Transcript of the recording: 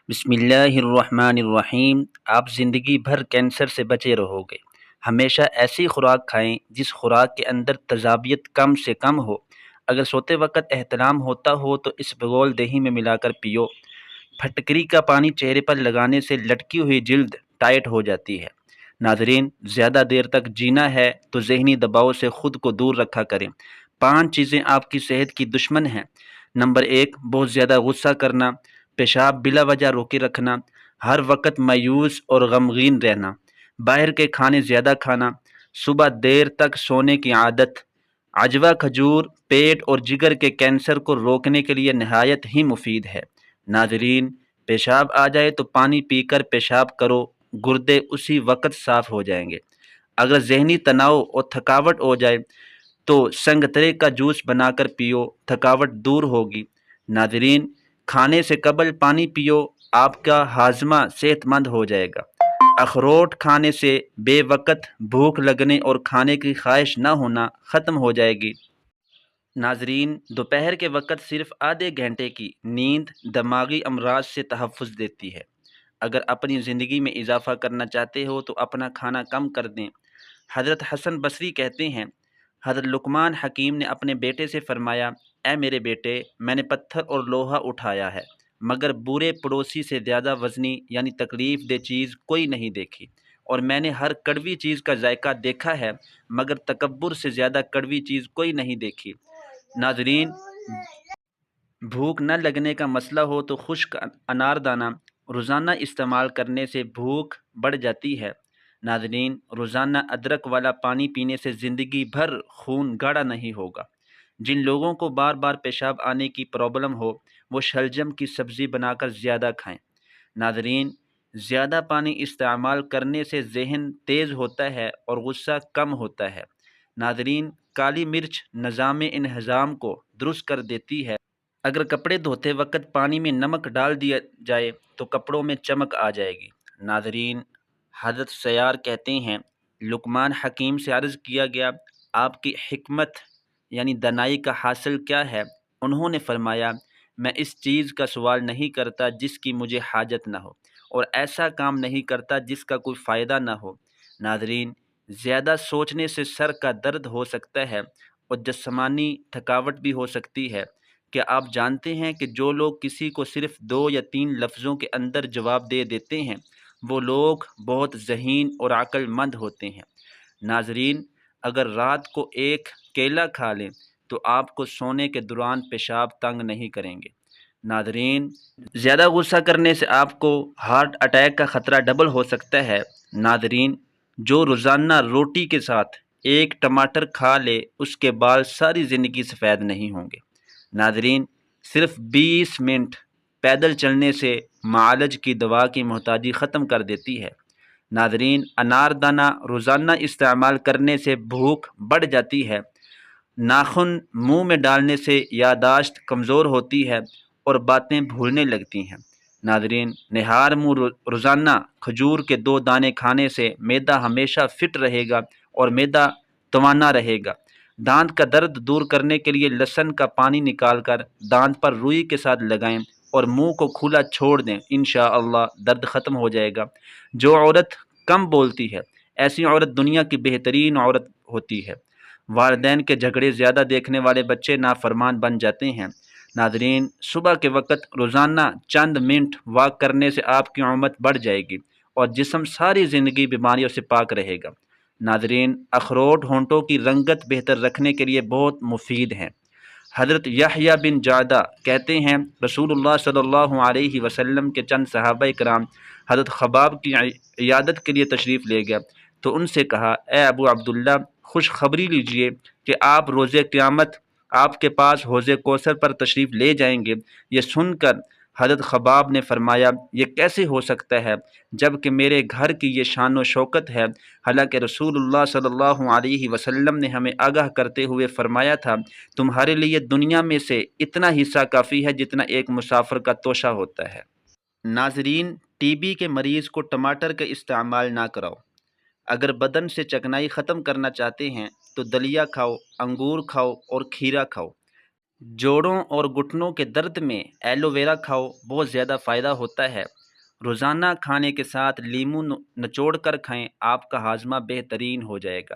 بسم اللہ الرحمن الرحیم۔ آپ زندگی بھر کینسر سے بچے رہو گے۔ ہمیشہ ایسی خوراک کھائیں جس خوراک کے اندر تیزابیت کم سے کم ہو۔ اگر سوتے وقت احتلام ہوتا ہو تو اس بغول دہی میں ملا کر پیو۔ پھٹکری کا پانی چہرے پر لگانے سے لٹکی ہوئی جلد ٹائٹ ہو جاتی ہے۔ ناظرین، زیادہ دیر تک جینا ہے تو ذہنی دباؤ سے خود کو دور رکھا کریں۔ 5 چیزیں آپ کی صحت کی دشمن ہیں۔ نمبر 1، بہت زیادہ غصہ کرنا، پیشاب بلا وجہ روکے رکھنا، ہر وقت مایوس اور غمگین رہنا، باہر کے کھانے زیادہ کھانا، صبح دیر تک سونے کی عادت۔ عجوہ کھجور پیٹ اور جگر کے کینسر کو روکنے کے لیے نہایت ہی مفید ہے۔ ناظرین، پیشاب آ جائے تو پانی پی کر پیشاب کرو، گردے اسی وقت صاف ہو جائیں گے۔ اگر ذہنی تناؤ اور تھکاوٹ ہو جائے تو سنگترے کا جوس بنا کر پیو، تھکاوٹ دور ہوگی۔ ناظرین، کھانے سے قبل پانی پیو، آپ کا ہاضمہ صحت مند ہو جائے گا۔ اخروٹ کھانے سے بے وقت بھوک لگنے اور کھانے کی خواہش نہ ہونا ختم ہو جائے گی۔ ناظرین، دوپہر کے وقت صرف آدھے گھنٹے کی نیند دماغی امراض سے تحفظ دیتی ہے۔ اگر اپنی زندگی میں اضافہ کرنا چاہتے ہو تو اپنا کھانا کم کر دیں۔ حضرت حسن بصری کہتے ہیں، حضرت لقمان حکیم نے اپنے بیٹے سے فرمایا، اے میرے بیٹے، میں نے پتھر اور لوہا اٹھایا ہے مگر برے پڑوسی سے زیادہ وزنی یعنی تکلیف دہ چیز کوئی نہیں دیکھی، اور میں نے ہر کڑوی چیز کا ذائقہ دیکھا ہے مگر تکبر سے زیادہ کڑوی چیز کوئی نہیں دیکھی۔ ناظرین، بھوک نہ لگنے کا مسئلہ ہو تو خشک انار دانہ روزانہ استعمال کرنے سے بھوک بڑھ جاتی ہے۔ ناظرین، روزانہ ادرک والا پانی پینے سے زندگی بھر خون گاڑھا نہیں ہوگا۔ جن لوگوں کو بار بار پیشاب آنے کی پرابلم ہو وہ شلجم کی سبزی بنا کر زیادہ کھائیں۔ ناظرین، زیادہ پانی استعمال کرنے سے ذہن تیز ہوتا ہے اور غصہ کم ہوتا ہے۔ ناظرین، کالی مرچ نظام انہضام کو درست کر دیتی ہے۔ اگر کپڑے دھوتے وقت پانی میں نمک ڈال دیا جائے تو کپڑوں میں چمک آ جائے گی۔ ناظرین، حضرت سیار کہتے ہیں، لقمان حکیم سے عرض کیا گیا، آپ کی حکمت یعنی دانائی کا حاصل کیا ہے؟ انہوں نے فرمایا، میں اس چیز کا سوال نہیں کرتا جس کی مجھے حاجت نہ ہو، اور ایسا کام نہیں کرتا جس کا کوئی فائدہ نہ ہو۔ ناظرین، زیادہ سوچنے سے سر کا درد ہو سکتا ہے اور جسمانی تھکاوٹ بھی ہو سکتی ہے۔ کیا آپ جانتے ہیں کہ جو لوگ کسی کو صرف 2 یا 3 لفظوں کے اندر جواب دے دیتے ہیں وہ لوگ بہت ذہین اور عقل مند ہوتے ہیں؟ ناظرین، اگر رات کو ایک کیلا کھا لیں تو آپ کو سونے کے دوران پیشاب تنگ نہیں کریں گے۔ ناظرین، زیادہ غصہ کرنے سے آپ کو ہارٹ اٹیک کا خطرہ ڈبل ہو سکتا ہے۔ ناظرین، جو روزانہ روٹی کے ساتھ ایک ٹماٹر کھا لے اس کے بال ساری زندگی سفید نہیں ہوں گے۔ ناظرین، صرف 20 منٹ پیدل چلنے سے معالج کی دوا کی محتاجی ختم کر دیتی ہے۔ ناظرین، انار دانہ روزانہ استعمال کرنے سے بھوک بڑھ جاتی ہے۔ ناخن منہ میں ڈالنے سے یادداشت کمزور ہوتی ہے اور باتیں بھولنے لگتی ہیں۔ ناظرین، نہار منہ روزانہ کھجور کے 2 دانے کھانے سے معدہ ہمیشہ فٹ رہے گا اور معدہ توانا رہے گا۔ دانت کا درد دور کرنے کے لیے لہسن کا پانی نکال کر دانت پر روئی کے ساتھ لگائیں اور منہ کو کھلا چھوڑ دیں، انشاءاللہ درد ختم ہو جائے گا۔ جو عورت کم بولتی ہے ایسی عورت دنیا کی بہترین عورت ہوتی ہے۔ والدین کے جھگڑے زیادہ دیکھنے والے بچے نافرمان بن جاتے ہیں۔ ناظرین، صبح کے وقت روزانہ چند منٹ واک کرنے سے آپ کی عمر بڑھ جائے گی اور جسم ساری زندگی بیماریوں سے پاک رہے گا۔ ناظرین، اخروٹ ہونٹوں کی رنگت بہتر رکھنے کے لیے بہت مفید ہیں۔ حضرت یحییٰ بن جعدہ کہتے ہیں، رسول اللہ صلی اللہ علیہ وسلم کے چند صحابہ کرام حضرت خباب کی عیادت کے لیے تشریف لے گئے تو ان سے کہا، اے ابو عبداللہ، خوشخبری لیجئے کہ آپ روز قیامت آپ کے پاس حوض کوثر پر تشریف لے جائیں گے۔ یہ سن کر حضرت خباب نے فرمایا، یہ کیسے ہو سکتا ہے جب کہ میرے گھر کی یہ شان و شوکت ہے؟ حالانکہ رسول اللہ صلی اللہ علیہ وسلم نے ہمیں آگاہ کرتے ہوئے فرمایا تھا، تمہارے لیے دنیا میں سے اتنا حصہ کافی ہے جتنا ایک مسافر کا توشہ ہوتا ہے۔ ناظرین، ٹی بی کے مریض کو ٹماٹر کا استعمال نہ کراؤ۔ اگر بدن سے چکنائی ختم کرنا چاہتے ہیں تو دلیا کھاؤ، انگور کھاؤ اور کھیرا کھاؤ۔ جوڑوں اور گھٹنوں کے درد میں ایلو ویرا کھاؤ، بہت زیادہ فائدہ ہوتا ہے۔ روزانہ کھانے کے ساتھ لیموں نچوڑ کر کھائیں، آپ کا ہاضمہ بہترین ہو جائے گا۔